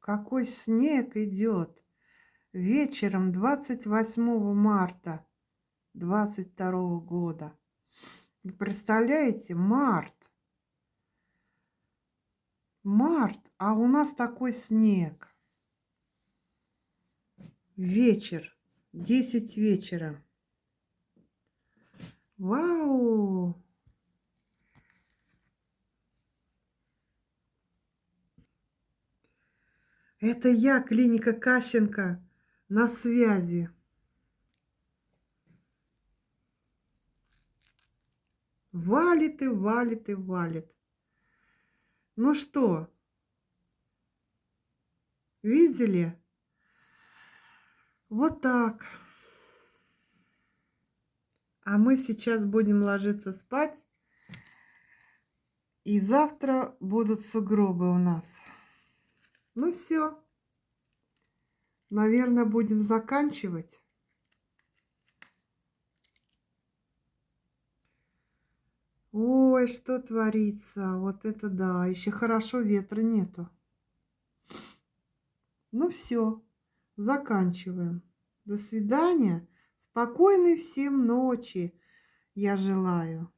какой снег идет вечером 28 марта 22 года. Вы представляете, март, а у нас такой снег. Вечер, 10 вечера. Вау! Это я, клиника Кащенко, на связи. Валит и валит и валит. Ну что, видели? Вот так. А мы сейчас будем ложиться спать. И завтра будут сугробы у нас. Ну все. Наверное, будем заканчивать. Ой, что творится. Вот это да. Еще хорошо, ветра нету. Ну все. Заканчиваем. До свидания. Спокойной всем ночи я желаю.